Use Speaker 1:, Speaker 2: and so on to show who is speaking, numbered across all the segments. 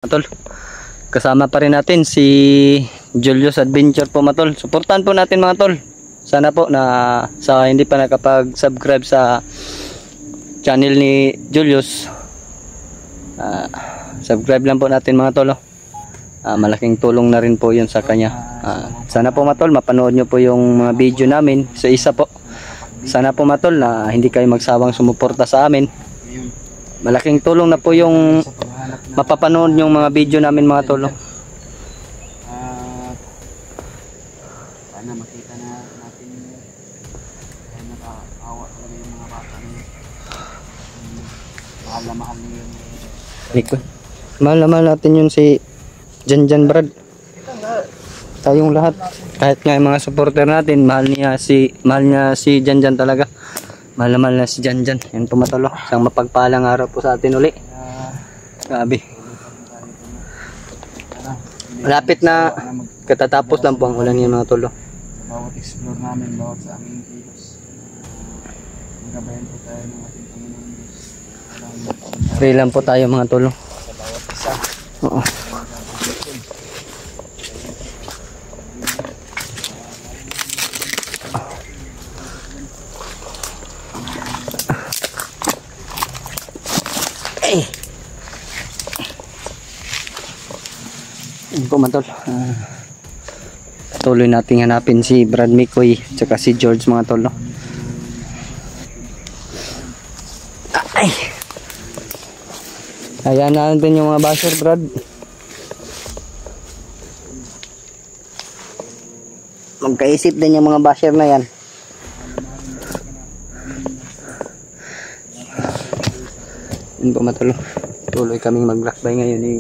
Speaker 1: Matol, kasama pa rin natin si Julius Adventure po matol. Suportahan po natin mga tol. Sana po na sa hindi pa nakapag-subscribe sa channel ni Julius, subscribe lang po natin mga tol. Malaking tulong na rin po yun sa kanya. Sana po matol mapanood nyo po yung mga video namin sa isa po. Sana po matol na hindi kayo magsawang sumuporta sa amin. Malaking tulong na po yung mapapanood yung mga video namin mga tol.
Speaker 2: Sana makita na natin ay nakaawa talaga yung mga bata niyo. Mahal na mahal niyo yun.
Speaker 1: Mahal na mahal natin yun si Janjan Brad. Tayong lahat. Kahit nga yung mga supporter natin, mahal niya si Janjan talaga. Mahal na mahal na si Janjan. Yan po matalo. Isang mapagpalang araw po sa atin uli. Grabe. Malapit na katatapos lang po ang ulan yung mga tolo.
Speaker 2: Sa bawat explore namin, bawat sa aming kilos, magabayan po tayo ng ating Panginoon Diyos.
Speaker 1: Pray lang po tayo mga tolo.
Speaker 2: Sa bawat isa.
Speaker 1: Oo. Yan po mga tol. Tuloy nating hanapin si Brad Mikoy tsaka si George mga tol. Ay! Ayan na din yung mga basher Brad. Magkaisip din yung mga basher na yan. Yan po mga tol. Tuloy kaming mag-blackbay ngayon ni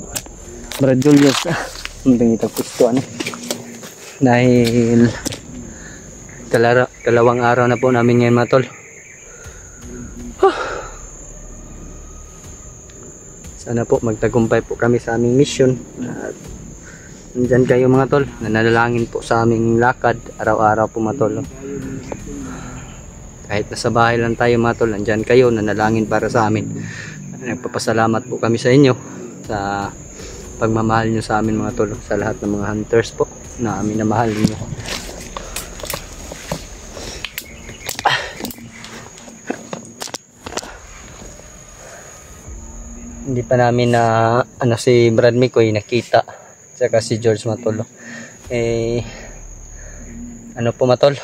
Speaker 1: Brad Julius. Hindi gusto dahil dalawang araw na po namin ngayon mga tol. Sana po magtagumpay po kami sa aming mission at nandyan kayo mga tol, nanalangin po sa aming lakad araw-araw po mga tol. Kahit nasa bahay lang tayo mga tol, nandyan kayo nanalangin para sa amin. Nagpapasalamat po kami sa inyo sa pagmamahal nyo sa amin mga tol, sa lahat ng mga hunters po na amin na mahal nyo. Hindi pa namin na si Brad Mikoy nakita saka si George matol. Po matol,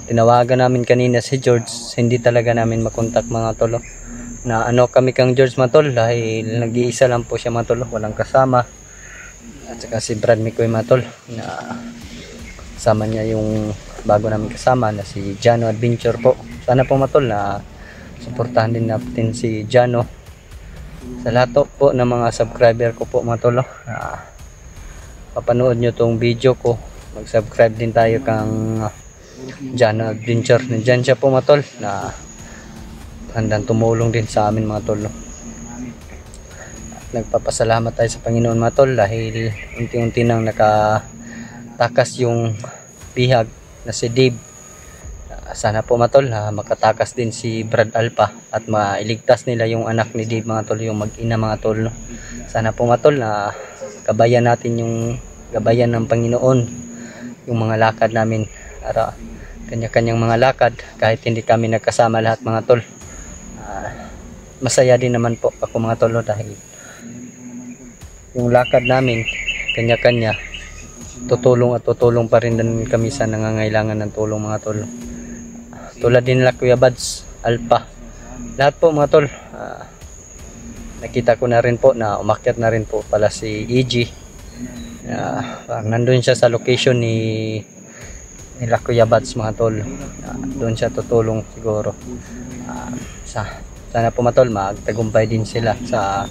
Speaker 1: tinawagan namin kanina si George, hindi talaga namin makontak mga tol. Na kami kang George matol dahil nag-iisa lang po siya matol, walang kasama. At saka si Brad Mikoy matol na kasama niya yung bago namin kasama na si Jano Adventure po. Sana po matol na suportahan din natin si Jano. Sa lahat po ng mga subscriber ko po matol, papanood nyo tong video ko, mag-subscribe din tayo kang Jano Adventure. Nandyan siya po matol na handang tumulong din sa amin mga tol. Nagpapasalamat tayo sa Panginoon mga tol dahil unti-unti nang nakatakas yung bihag na si Dave. Sana po mga tol makatakas din si Brad Alpha at mailigtas nila yung anak ni Dave mga tol, yung mag-ina mga tol. Sana po mga tol na gabayan natin yung gabayan ng Panginoon yung mga lakad namin. Kanya-kanyang mga lakad kahit hindi kami nagkasama lahat mga tol. Masaya din naman po ako mga tol dahil yung lakad namin kanya-kanya, tutulong at tutulong pa rin din kami sa nangangailangan ng tulong mga tol. Tulad din nila Kuya Bads, Alpha, lahat po mga tol. Nakita ko na rin po na umakyat na rin po pala si EG. Nandun siya sa location nila Kuya Bads mga tol. Doon siya tutulong siguro. Sana po matol magtagumpay din sila sa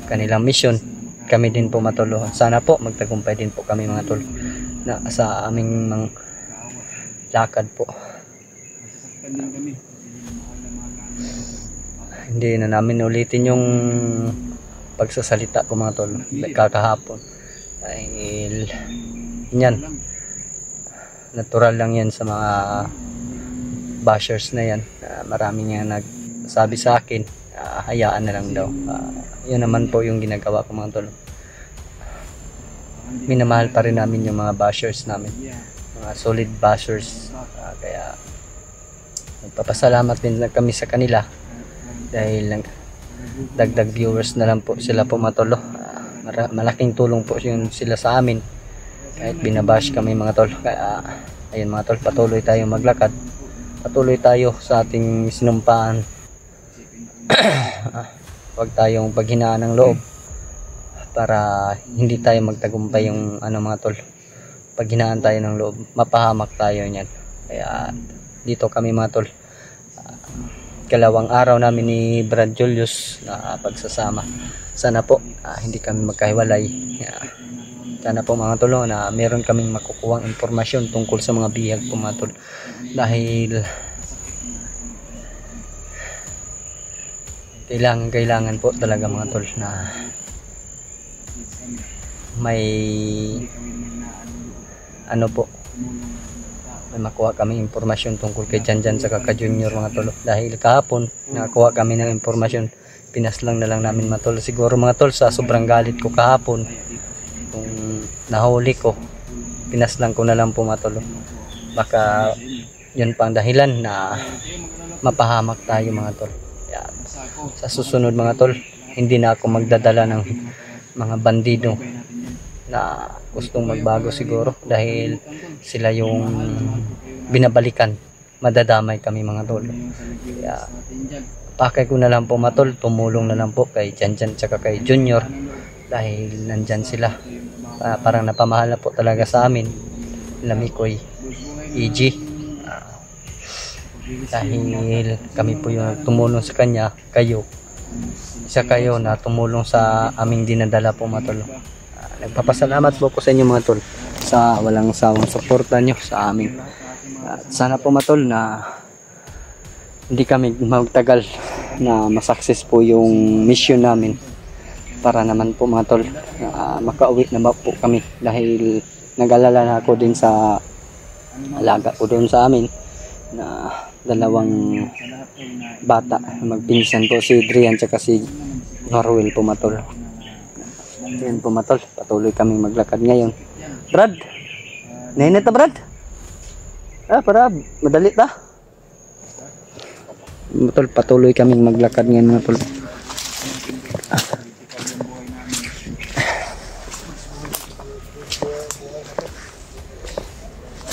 Speaker 1: kanilang mission. Kami din po matol. Sana po magtagumpay din po kami mga tol na sa aming lakad po. Hindi na namin ulitin yung pagsasalita ko mga tol kakahapon dahil yan, natural lang yan sa mga bashers na yan. Maraming nga nagsabi sa akin hayaan na lang daw. Yun naman po yung ginagawa ko mga tol. Minamahal pa rin namin yung mga bashers namin, mga solid bashers. Kaya nagpapasalamat din lang kami sa kanila dahil dagdag viewers na lang po sila po mga tol. Malaking tulong po yun sila sa amin kahit binabash kami mga tol. Kaya ayun mga tol, patuloy tayong maglakad, patuloy tayo sa ating sinumpaan. Huwag tayong paghinaan ng loob para hindi tayo magtagumpay yung mga tol. Paghinaan tayo ng loob, mapahamak tayo niyan. Kaya dito kami mga tol, kalawang araw namin ni Brad Julius na pagsasama. Sana po hindi kami magkahiwalay. Sana po mga tol na meron kaming makukuhang impormasyon tungkol sa mga bihag po mga tol. Dahil kailangan po talaga mga tol na may may makuha kami impormasyon tungkol kay Janjan sa Kaka Junior mga tol. Dahil kahapon nakakuha kami ng impormasyon, pinaslang na lang namin mga tol. Siguro mga tol sa sobrang galit ko kahapon, kung nahuli ko, pinaslang ko na lang po mga tol. Baka yun pang dahilan na mapahamak tayo mga tol. Sa susunod mga tol, hindi na ako magdadala ng mga bandido na gustong magbago siguro, dahil sila yung binabalikan, madadamay kami mga tol. Kaya pakay ko na lang po mga tol, tumulong na lang po kay Janjan tsaka kay Junior dahil nandyan sila. Parang napamahal na po talaga sa amin Lamikoy, EG, dahil kami po yung tumulong sa kanya. Isa kayo na tumulong sa aming dinadala po mga tol. Nagpapasalamat po ko sa inyo mga tol sa walang sawang suporta nyo sa amin. At sana po mga tol na hindi kami magtagal na masukses po yung mission namin, para naman po mga tol makauwi na po kami, dahil nag-alala na ako din sa alaga ko doon sa amin na dalawang bata, magpinsan po, si Adrian tsaka si Norwell po mga tol. Yan po mga tol, patuloy kaming maglakad ngayon. Brad, nainit na Brad? Para madali ta. Mga tol, patuloy kaming maglakad ngayon mga tol.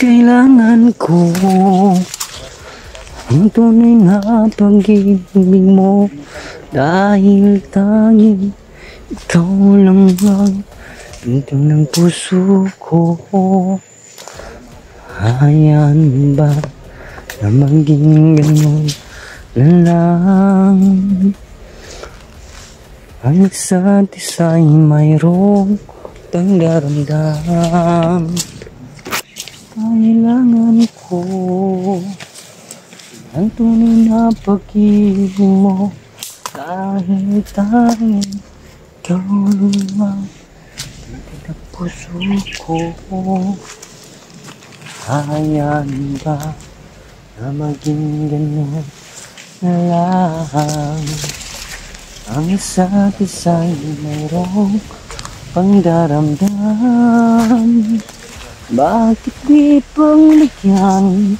Speaker 1: Kailangan ko ang tunay na pag-ibig mo, dahil tanging ikaw lang ang pinto ng puso ko. Hayaan ba na maging ganun na lang? Ang isa't isa'y mayroong pangdaramdam. Kailangan ko ang tunay na pag-ibig mo, dahil tanging ikaw lang ang puso ko. Hayaan ba na maging ganun na lang? Ang isa't isa'y mayroong pangdaramdam. Bakit di pang bigyan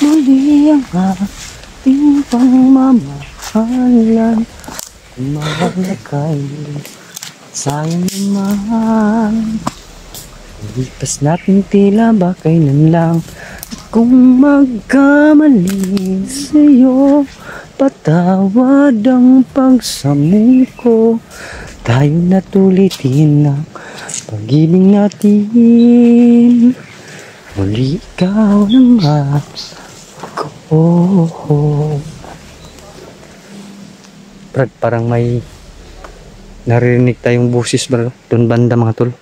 Speaker 1: muli ang ating pagmamahalan? Mahal na kayo sa'yo naman. Lipas natin tila ba kailan lang. Kung magkamali sa'yo, patawad ang pagsamo ko. Tayo natulitin ang pag-ibig natin. Muli ikaw naman ako. Brad, parang may narinig tayong busis bro, doon banda mga tol.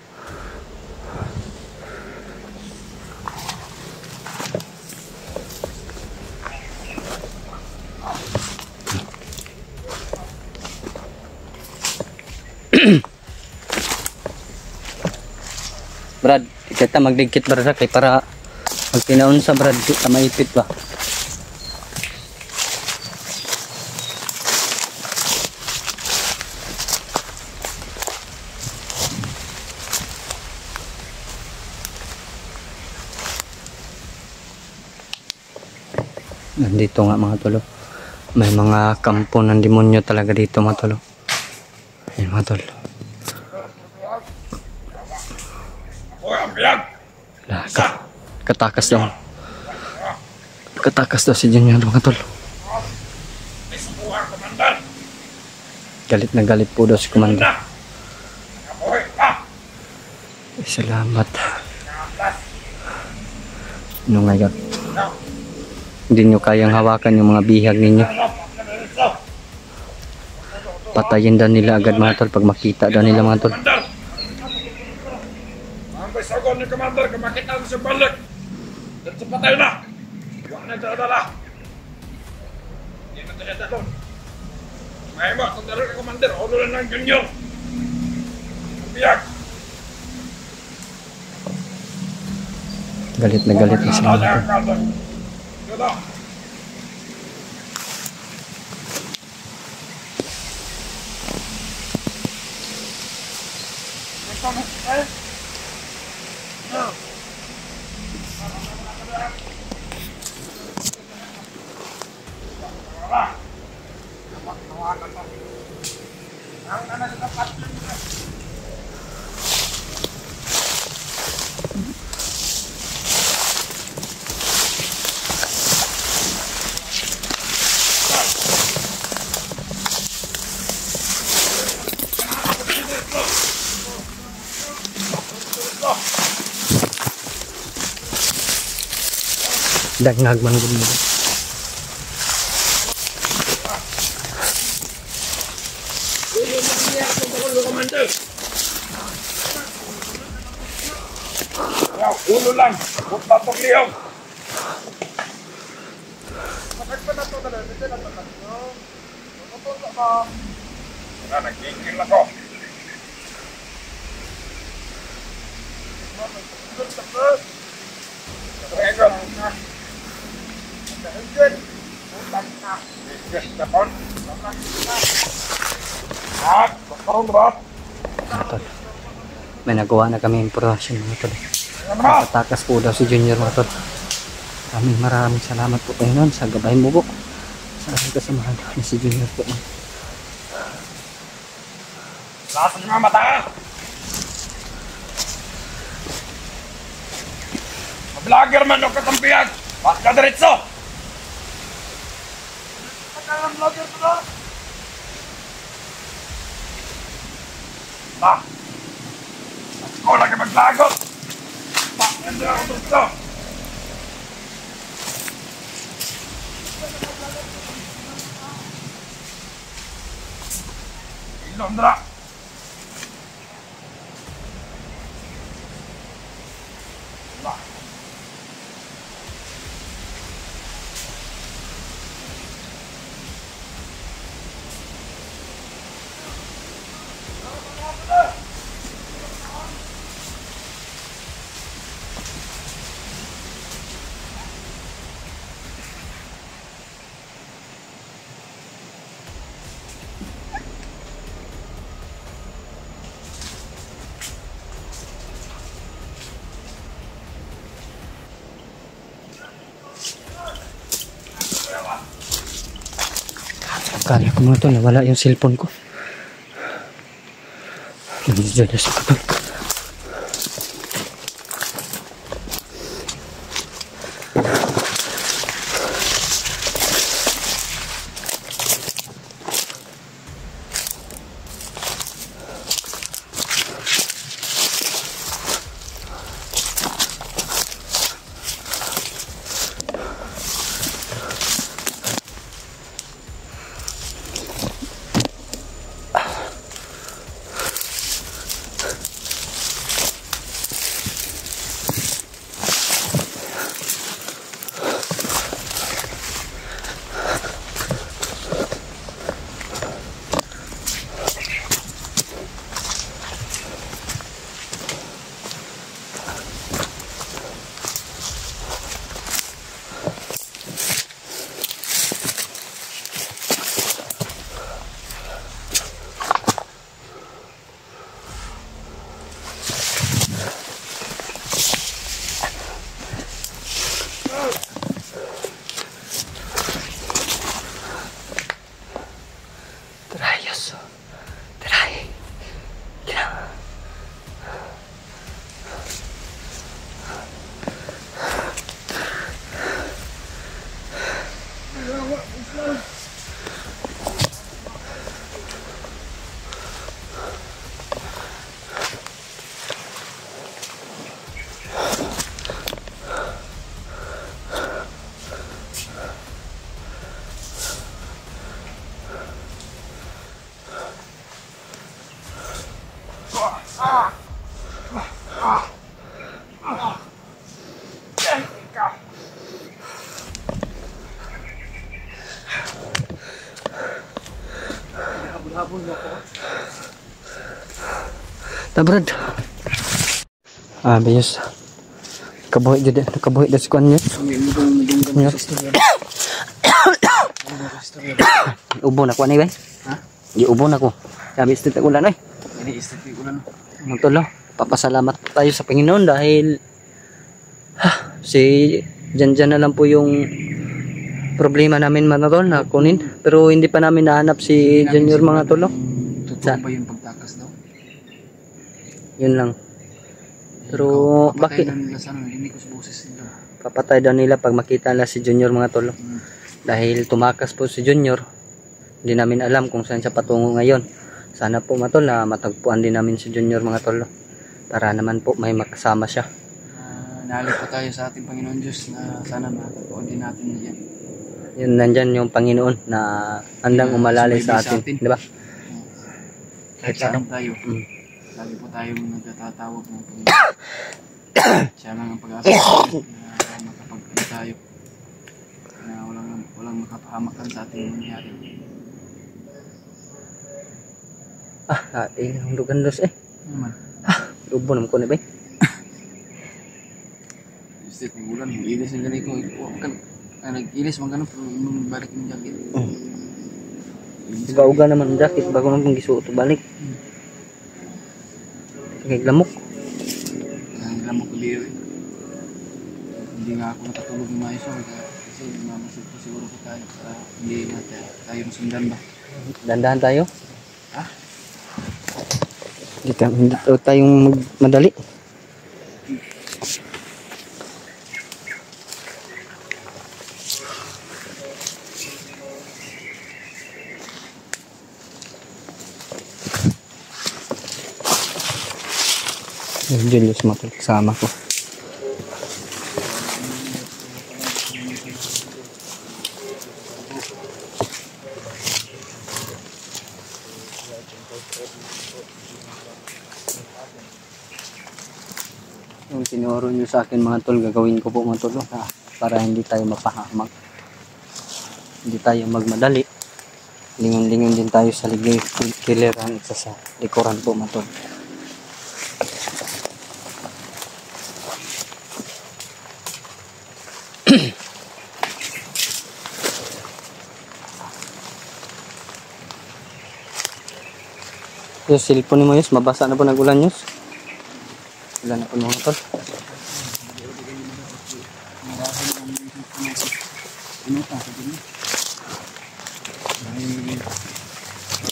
Speaker 1: Brad, kita magdigkit Brad kay para pag pinaon sa Brad kita maipit ba. Nandito nga mga tol. May mga kampo ng demonyo talaga dito mga tol. Ayan mga tol. Katakas daw. Katakas daw si Junior mga tol. Galit na galit po daw si Commander. Salamat. Ano nga God? Hindi nyo kayang hawakan yung mga bihag ninyo. Patayin daw nila agad mga tol pag makita daw nila mga tol.
Speaker 3: Ang sagon ni Commander, kung makita mo sa balik, dito patay na. Huwag na dala. Hindi na tayo doon. May mo, kung dala ka Commander, ulo na ng Junior. Biyag.
Speaker 1: Galit na galit na sila mga tol.
Speaker 3: Dala.
Speaker 1: Dagngag man gud mo.
Speaker 3: Commander. Ulo lang. Huwag patok liyong. Wala, nagkikil ako.
Speaker 1: May nagawa na kami impormasyon mga tol. Nakatakas po daw si Junior mga tol. Maraming salamat po kayo nun sa gabay mo po. Sa aking kasamahan ni si Junior po.
Speaker 3: Lakas ng mga mata! Vlogger man o katampiyan! Bakit ka diretso? Bakit ka vlogger mo na? Ba? Ako lagi maglagot! Bakit hindi ako diretso? Ilondra! Ba?
Speaker 1: Akala ko mga tol, nawala yung cellphone ko. Nandiyan na sa tol.
Speaker 2: Habol-habol na po.
Speaker 1: Tabrad. Bios. Kabuhi jud, kabuhi da si kuan niya.
Speaker 2: Mudong-mudong sa istorya.
Speaker 1: Ubo na ko ani bay.
Speaker 2: Ha?
Speaker 1: Di ubo na ko. Sabi sa ulan oy.
Speaker 2: Ini istitik ulan.
Speaker 1: Ang tulo. Papasalamat tayo sa Panginoon dahil si Janjan na lang po yung problema namin mga tol na kunin. Pero hindi pa namin nahanap si Junior mga tolo.
Speaker 2: Totoo ba yung pagtakas daw?
Speaker 1: Yun lang. Pero bakit?
Speaker 2: Nila sana, hindi ko sa boses nila.
Speaker 1: Papatay daw nila pag makita nila si Junior mga tolo. Dahil tumakas po si Junior. Hindi namin alam kung saan siya patungo ngayon. Sana po mga tol na matagpuan din namin si Junior mga tolo. Para naman po may makasama siya.
Speaker 2: Naalit po tayo sa ating Panginoon Diyos na sana matagpuan din natin yan.
Speaker 1: Yun nandyan yung Panginoon na handang umalalay sa atin. Di ba?
Speaker 2: Kahit saan tayo. Lagi po tayong nagtatawag ng Panginoon. Siya lang ang pag-asa na makapagpili tayo. Na walang makapahamakan sa ating nangyari.
Speaker 1: Ang lugan-los eh.
Speaker 2: Naman.
Speaker 1: Lubo naman ko na ba?
Speaker 2: Isip ng ulan, ilis ang ganito. Nag-ilis mga ganun, pero balik yung jacket.
Speaker 1: Uga-uga naman ang jacket bago naman gisuot balik. Kaya lamok.
Speaker 2: Ang lamok ko dito. Hindi nga ako nakatulog ng maayos. Kasi mamasid ko siguro ko tayo. Hindi nga tayo masundan ba?
Speaker 1: Dandahan tayo.
Speaker 2: Ha?
Speaker 1: Hindi tayong madali. Julius makasama ko. Yung tinuro nyo sa akin mga tol, gagawin ko po mga tol para hindi tayo mapahamak, hindi tayo magmadali, lingon-lingon din tayo sa kiliran sa likuran po mga tol. Yung cellphone mo yus, mabasa na po nagulan yus. Wala na po mga tol.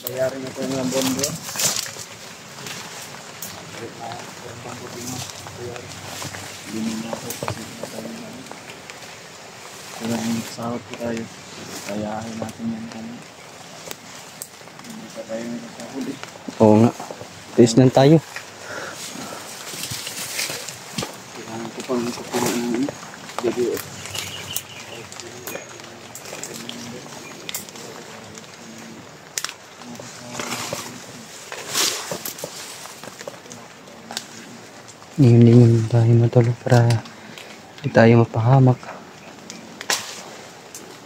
Speaker 2: Bayarin na po yung bombo. Hindi na po kasi tayo na. Kaya sahod po tayo. Kayahin natin yan kami. Hindi pa tayo sa huli.
Speaker 1: Oo nga. Tiis lang tayo.
Speaker 2: Kailangan ko pang kapunan ng video.
Speaker 1: Lingon-lingon tayo matulog para hindi tayo mapahamak.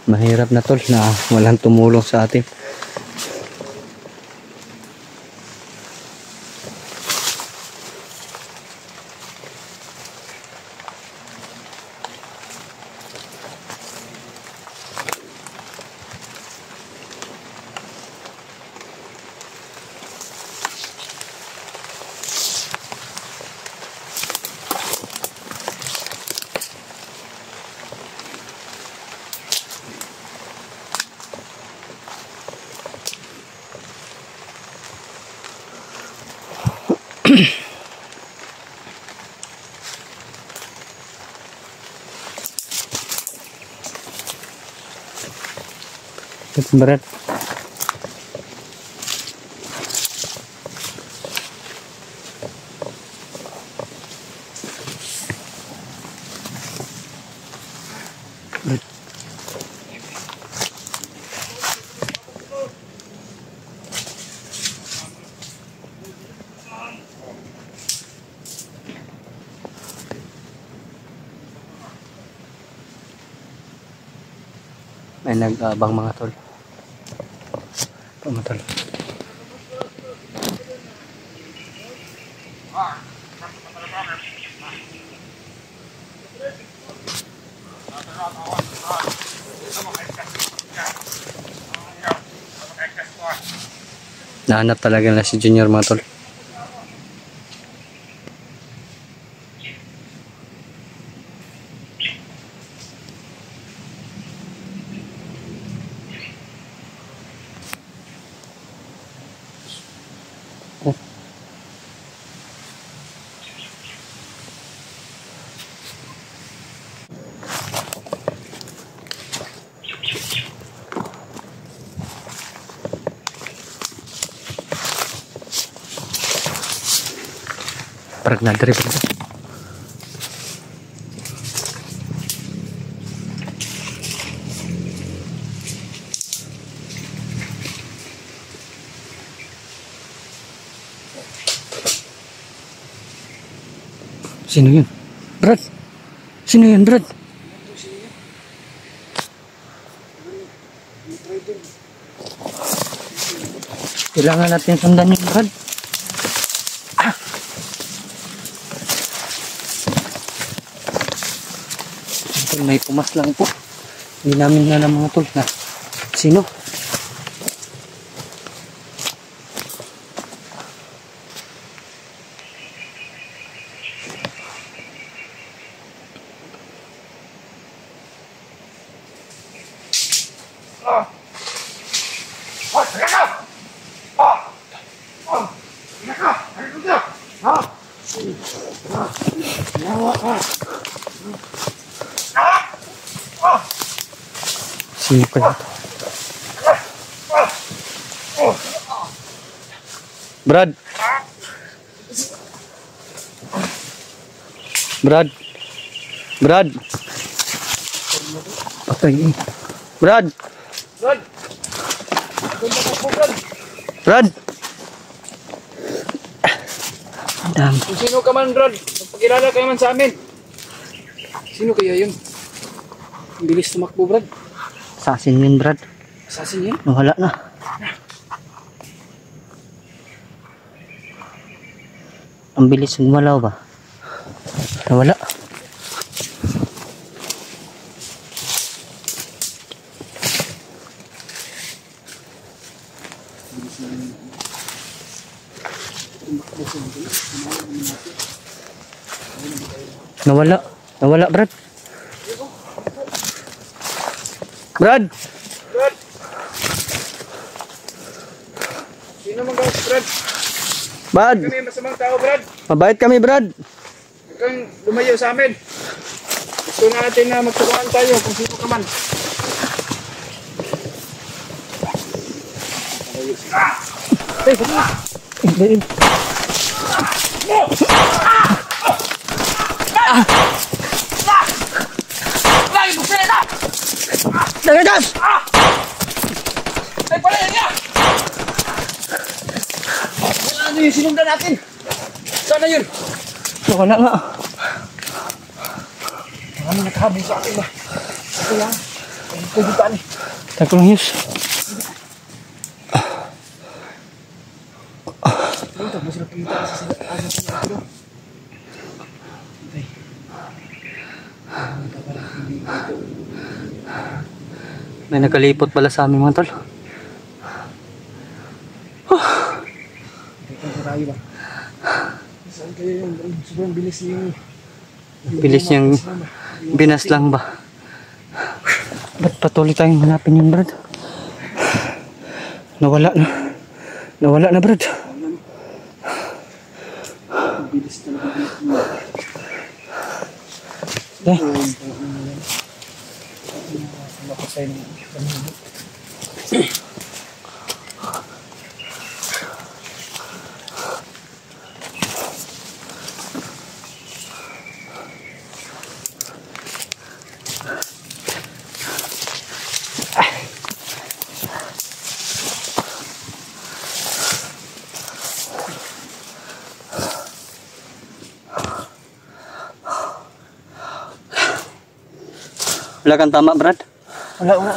Speaker 1: Mahirap na tol na walang tumulong sa atin. It's berat. May nag-abang mga tol. Ito mga tol. Nahanap talaga na si Junior mga tol. Parang nadari pa ito. Sino yun? Brad! Sino yun, Brad? Kailangan natin sundan yun, Brad. May pumas lang po. Hindi namin na ng mga tol na sino. Sino kaya ito? Brad! Brad! Brad! Patay eh. Brad!
Speaker 2: Brad!
Speaker 1: Brad! Ang dami.
Speaker 2: Kung sino ka man, Brad, magpakilala ka naman sa amin. Sino kaya yun? Ang bilis tumakbo, Brad.
Speaker 1: Assassin yun, Brad.
Speaker 2: Assassin yun?
Speaker 1: Nawala na. Ang bilis gumalaw ba? Nawala. Nawala. Nawala, Brad. Brad!
Speaker 2: Brad! Sino man ka, Brad?
Speaker 1: Brad!
Speaker 2: Kami masamang tao, Brad.
Speaker 1: Mabait kami, Brad.
Speaker 2: Huwag kang lumayo sa amin. Gusto natin na magtulungan tayo kung sino ka man.
Speaker 1: Nagagas!
Speaker 2: Ay, pala yan niya! Ano yung sinundan natin? Sana yun?
Speaker 1: Nawala nga.
Speaker 2: Marami nakahabol sa akin ba? Ako yan. Ang kugutan eh.
Speaker 1: Takulong yus.
Speaker 2: Ito, masarap kita sa asin sa ito.
Speaker 1: May nakalipot pala sa amin mga tol.
Speaker 2: Ito sa tayo ba? Saan kayo yung sobrang bilis yung...
Speaker 1: Bilis niyang binas lang ba? Ba't patuloy tayong hanapin yun, Brad? Nawala na. Nawala na, Brad.
Speaker 2: Bilis talaga.
Speaker 1: Eh.
Speaker 2: Napasay ng kanina.
Speaker 1: Wala kang tama, Brad?
Speaker 2: Wala.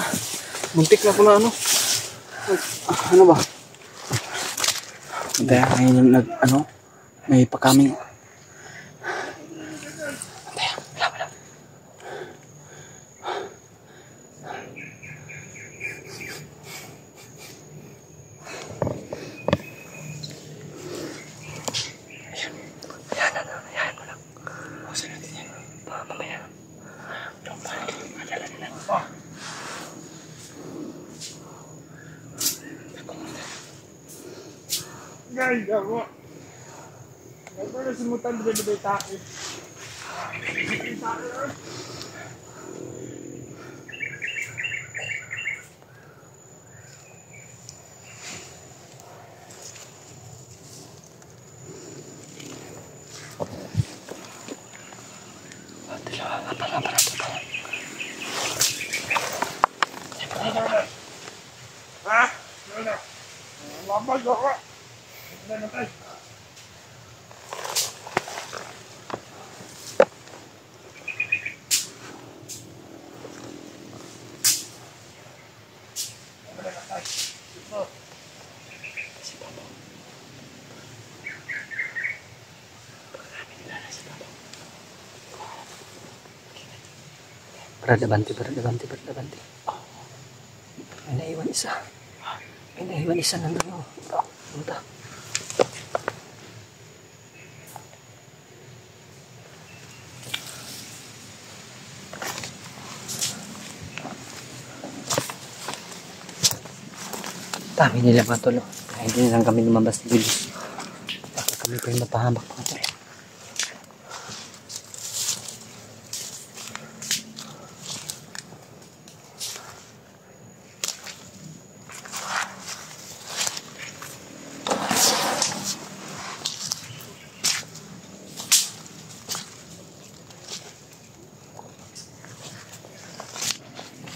Speaker 2: Muntik na ko na ano. Ano ba? Dahil ngayon may pakaming.
Speaker 3: Guys, ako. Ito na simutan dito tayo. Ha? Ano? Labas ako. Ano tayo?
Speaker 1: Brad, abante. Oh. May naiwan isa. Nandun. Punta. Dami nila mga tol. Kaya hindi na lang kami lumabas dito. Baka kami pa yung mapahamak mga tol.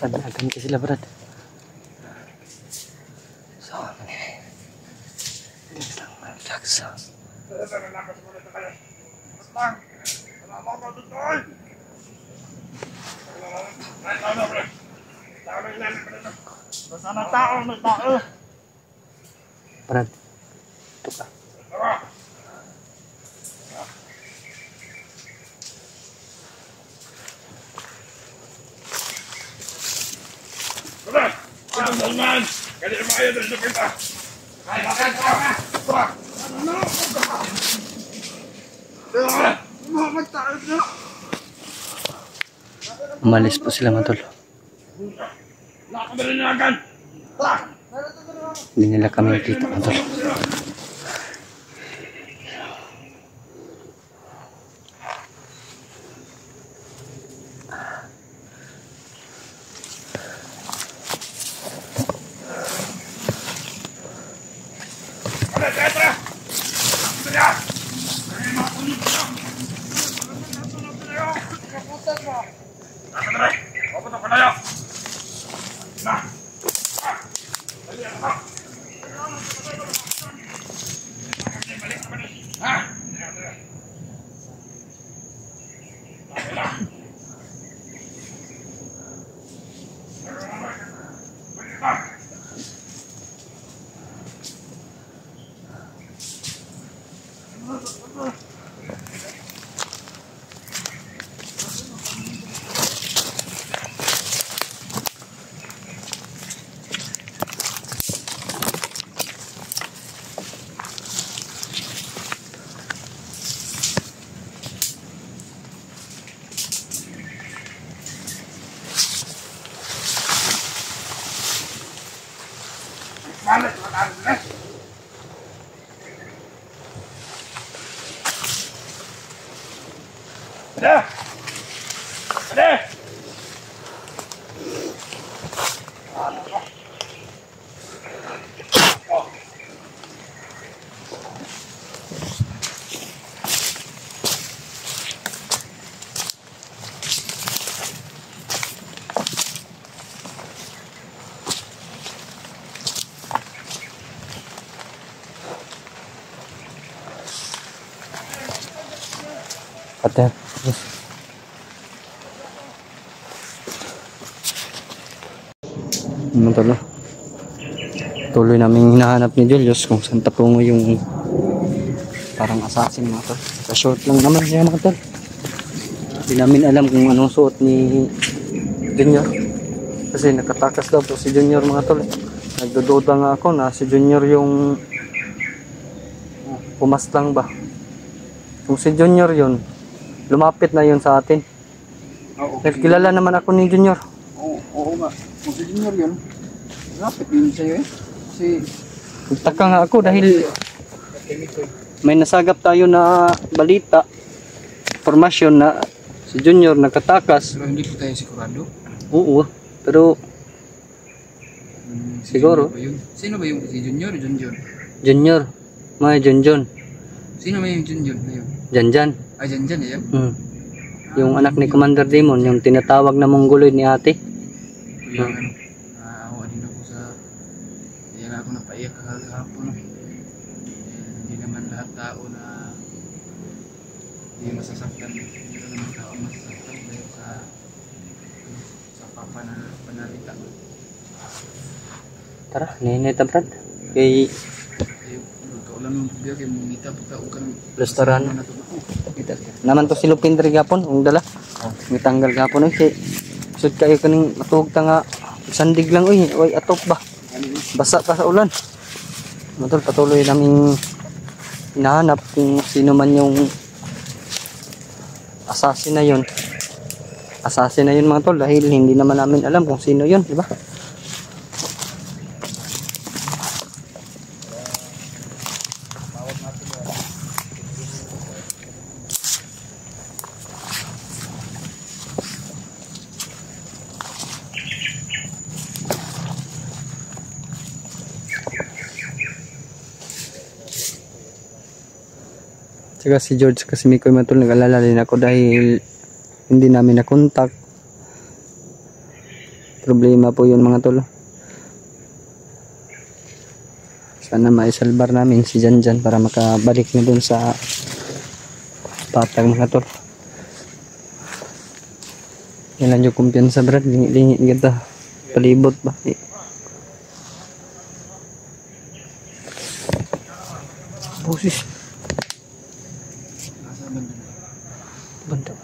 Speaker 1: Panagan kasi sila Brad. So, relax lang, relax.
Speaker 3: Relax muna tayo. Lang. Salamat ko dito. Tao, pre. Tao na ilalim pa dito. Basta na tao.
Speaker 1: Brad, ito ka.
Speaker 3: Tara. Tara. Ang dalman. Kaya naman kayo dito kita. Ay, bakit ka? Tara. Ano? Tara. Magtaas na.
Speaker 1: Umalis po sila mga tol.
Speaker 3: Nakabili niya agad. Tara.
Speaker 1: Hindi nila kami nakita mga tol.
Speaker 3: Tara. Tara. Papunta pa tayo. Na. Ha? Balik, balik. Ada.
Speaker 1: Ate, yes. Ano talo? Tuloy namin hinahanap ni Julius kung saan tatungo yung parang assassin mga tol. Sa short lang naman siya mga tol. Hindi namin alam kung anong suot ni Junior. Kasi nakatakas daw po si Junior mga tol. Nagdududa nga ako na si Junior yung pumaslang ba. Kung si Junior yun, lumapit na yun sa atin. Nagkilala naman ako ni Junior.
Speaker 2: Oo nga. Kung si Junior yun, lapit yun sa'yo eh. Kasi
Speaker 1: Nagtaka nga ako dahil may nasagap tayo na balita, formasyon na si Junior nakatakas.
Speaker 2: pero hindi po tayo sigurado.
Speaker 1: Oo, pero
Speaker 2: Si
Speaker 1: siguro.
Speaker 2: Junior ba yun? Sino ba yung si Junior? Junjun.
Speaker 1: Junior, may Junjun,
Speaker 2: Sino ba yung Junjun na yun?
Speaker 1: Janjan.
Speaker 2: Ah, Janjan eh.
Speaker 1: Yung anak ni Commander Demon, yung tinatawag na Mongoloid ni ate.
Speaker 2: Kaya ano, naawa din ako sa... Kaya nga ako napaiyak kahapon. Hindi naman lahat tao na hindi masasaktan. Hindi naman tao masasaktan dahil sa panalita.
Speaker 1: Tara, ninita Brad. Kay
Speaker 2: Kaulan mo biya kay mungita puta ug kan
Speaker 1: Restaurant.
Speaker 2: na to.
Speaker 1: kita naman to si Lupin diri gapon, ang dala. Mitanggal gapon oy kay sud kayo kaning matuog ta nga sandig lang oy atop ba. Basa pa sa ulan. Matol patuloy naming hinahanap kung sino man yung assassin na yun. Assassin na yun mga tol dahil hindi naman namin alam kung sino yun, di ba? Saka si George kasi Mikoy matol nag-alala din ako dahil hindi namin na-contact. Problema po yun mga tol. Sana maisalbar namin si Janjan para makabalik na dun sa patag mga tol. Yan lang yung kumpiyansa Brad. Lingi kita. Palibot ba? Boses. Banda.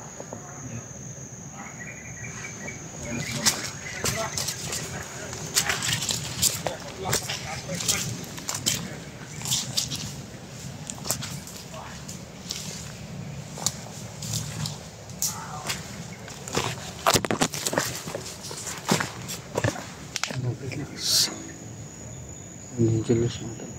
Speaker 1: Ini jelas mantap.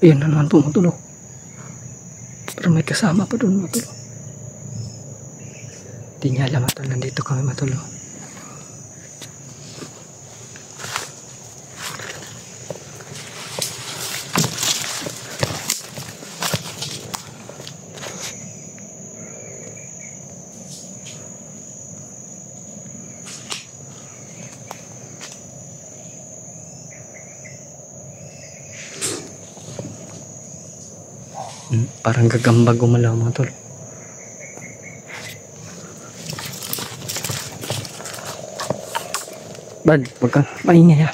Speaker 1: Iyan na naman tumutulog. Pero may kasama pa doon matulog. Di niya alam matulog. Nandito kami matulog. Parang gagamba gumalaw mga tol. Bad, wag kang maingay ha.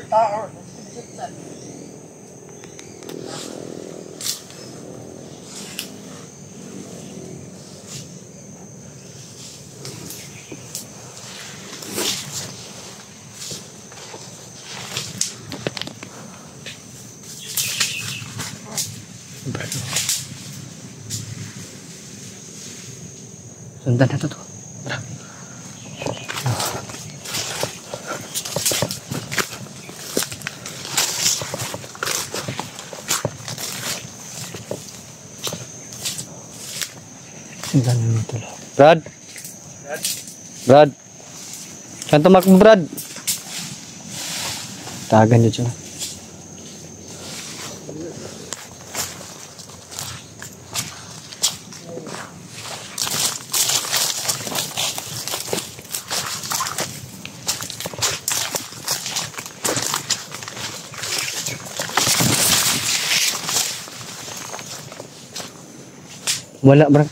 Speaker 2: tao.
Speaker 1: Sundan na to. Tara. Sundan na to. Brad? Brad? Saan tumakbo, Brad? Tagan dyan siya. Wala, Brad.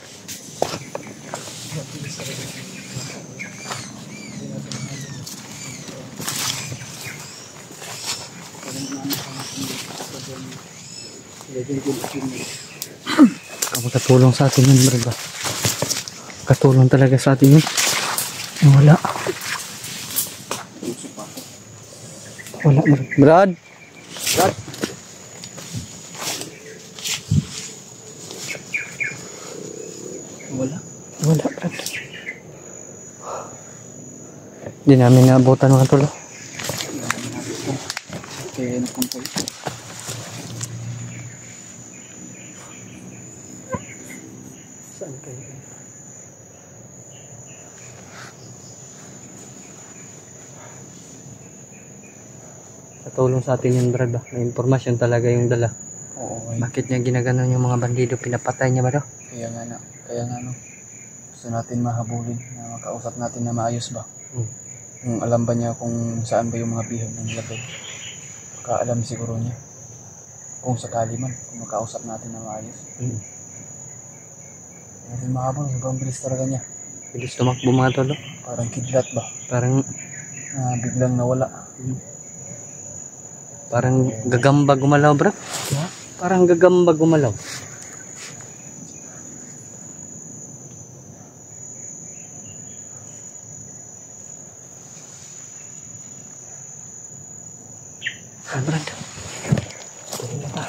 Speaker 1: Makatulong sa atin yun, Brad. Katulong talaga sa atin yun. Wala. Wala, Brad. Brad? Brad?
Speaker 2: Wala.
Speaker 1: Wala, Brad. Hindi namin naabutan mga tulo.
Speaker 2: Kaya napunta ito.
Speaker 1: Saan kayo? Katulong sa atin yun, Brad. May impormasyon talaga yung dala.
Speaker 2: Oo.
Speaker 1: Bakit niya ginaganon yung mga bandido? Pinapatay niya ba daw?
Speaker 2: Kaya nga na. Kaya nga no. Gusto natin mahabulin na makausap natin na maayos ba? Kung alam ba niya kung saan ba yung mga bihag ng nilagay? Baka alam siguro niya. Kung sakali man, kung makausap natin na maayos. Kaya natin mahabol. Sobrang bilis talaga niya.
Speaker 1: Bilis tumakbo mga tolo.
Speaker 2: Parang kidlat ba?
Speaker 1: Parang
Speaker 2: Biglang nawala.
Speaker 1: Parang gagamba gumalaw, bro. Parang gagamba gumalaw. Ah, Brad. Tuloy na ba?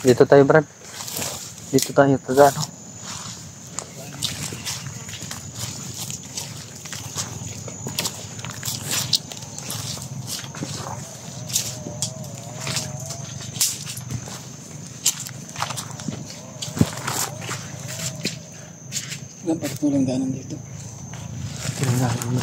Speaker 1: Dito tayo, Brad. Dito tayo, tagano.
Speaker 2: Ilang patulang daanan dito?
Speaker 1: Tingnan mo.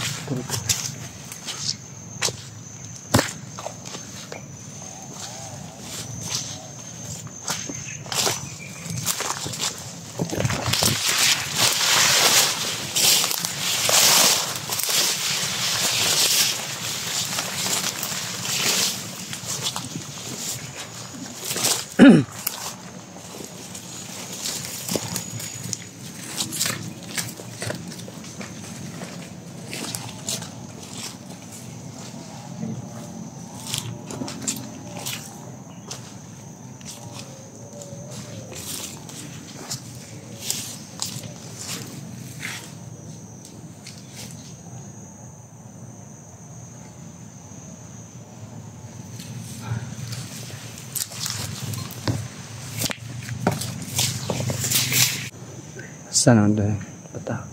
Speaker 1: Saan ang doon? Bata.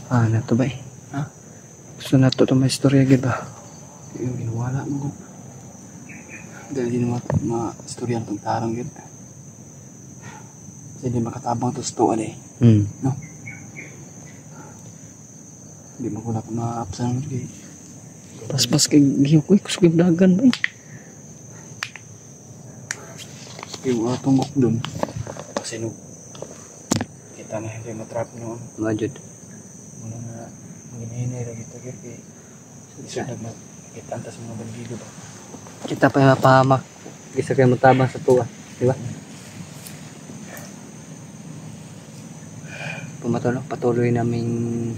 Speaker 1: Ah, nato ba eh?
Speaker 2: Ha?
Speaker 1: Gusto nato ito may istorya gid ba?
Speaker 2: Yung ginawala mo ko. Dahil din ma-istoryan itong tarang yun. Kasi di makatabang ito sa tuwan eh.
Speaker 1: Hmm.
Speaker 2: No? Di mo ko na ma-apsan kay
Speaker 1: Pas kay giyo ko kusog yung dagan ba.
Speaker 2: yung tumbok dun. Kasi no, kita na hindi matrap noon.
Speaker 1: Majud.
Speaker 2: Muna na maghinay ra kita kay isa na kita antas mga bandido ba.
Speaker 1: Kita pa yung mapahamak. Gisa kayo matabang sa tuwa. Di ba? Patuloy naming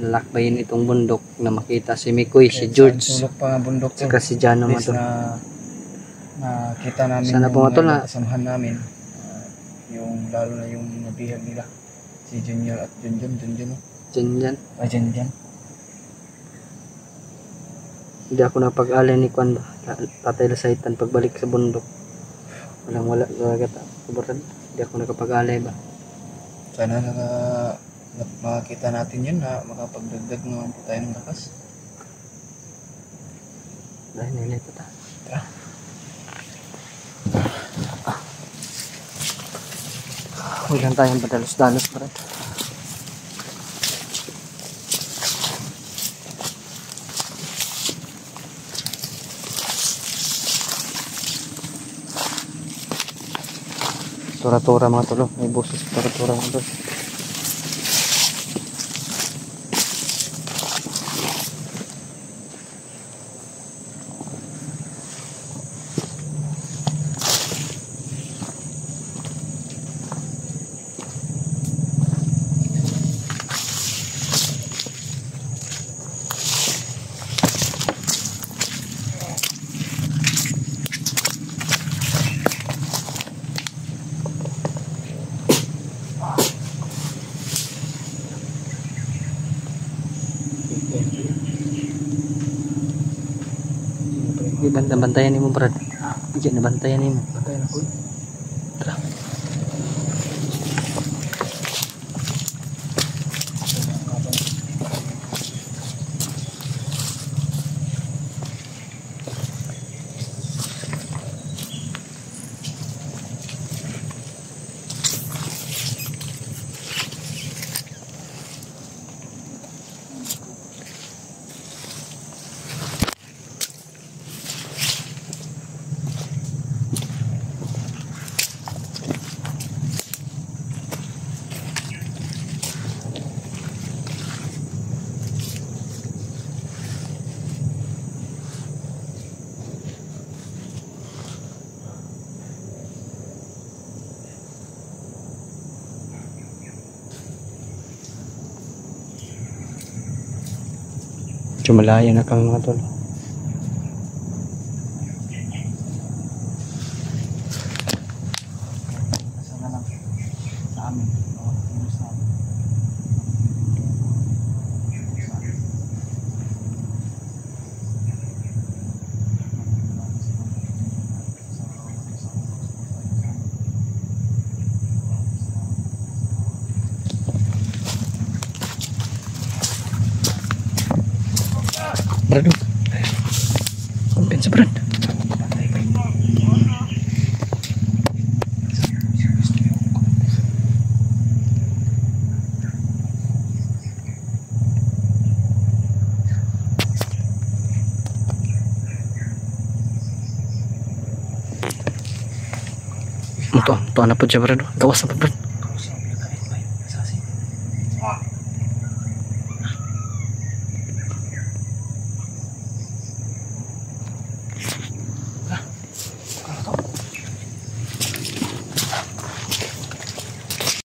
Speaker 1: lalakbayin itong bundok na makita si Mikoy, si George,
Speaker 2: Sulok pa nga bundok
Speaker 1: saka si Jano
Speaker 2: At least
Speaker 1: Matol.
Speaker 2: na kita namin
Speaker 1: Sana po, Matol, na-
Speaker 2: kasamahan namin. Yung lalo na yung nabihag nila. Si Junior at Junjun.
Speaker 1: Diyan.
Speaker 2: Junjun.
Speaker 1: Hindi ako napag-alay ni Kwan ba? Tatay Lasaitan pagbalik sa bundok. Wala talaga kabaran. Hindi ako nakapag-alay ba?
Speaker 2: Sana makakita natin yun na makapagdagdag naman po tayo ng lakas.
Speaker 1: Dahil nilito ta.
Speaker 2: Tara.
Speaker 1: Huwag lang tayong padalos-dalos, Brad. Tura-tura mga tulo. May boses tura-tura mga tulo. Nabantayan ni mo, Brad. Diyan, nabantayan ni mo.
Speaker 2: Patay na po.
Speaker 1: Tara. Malaya na kami mga tol.
Speaker 2: Sana lang sa amin. Sa amin.
Speaker 1: Brad, kumpensa, Brad. Ito na po siya, Brad. Gawas na po, Brad.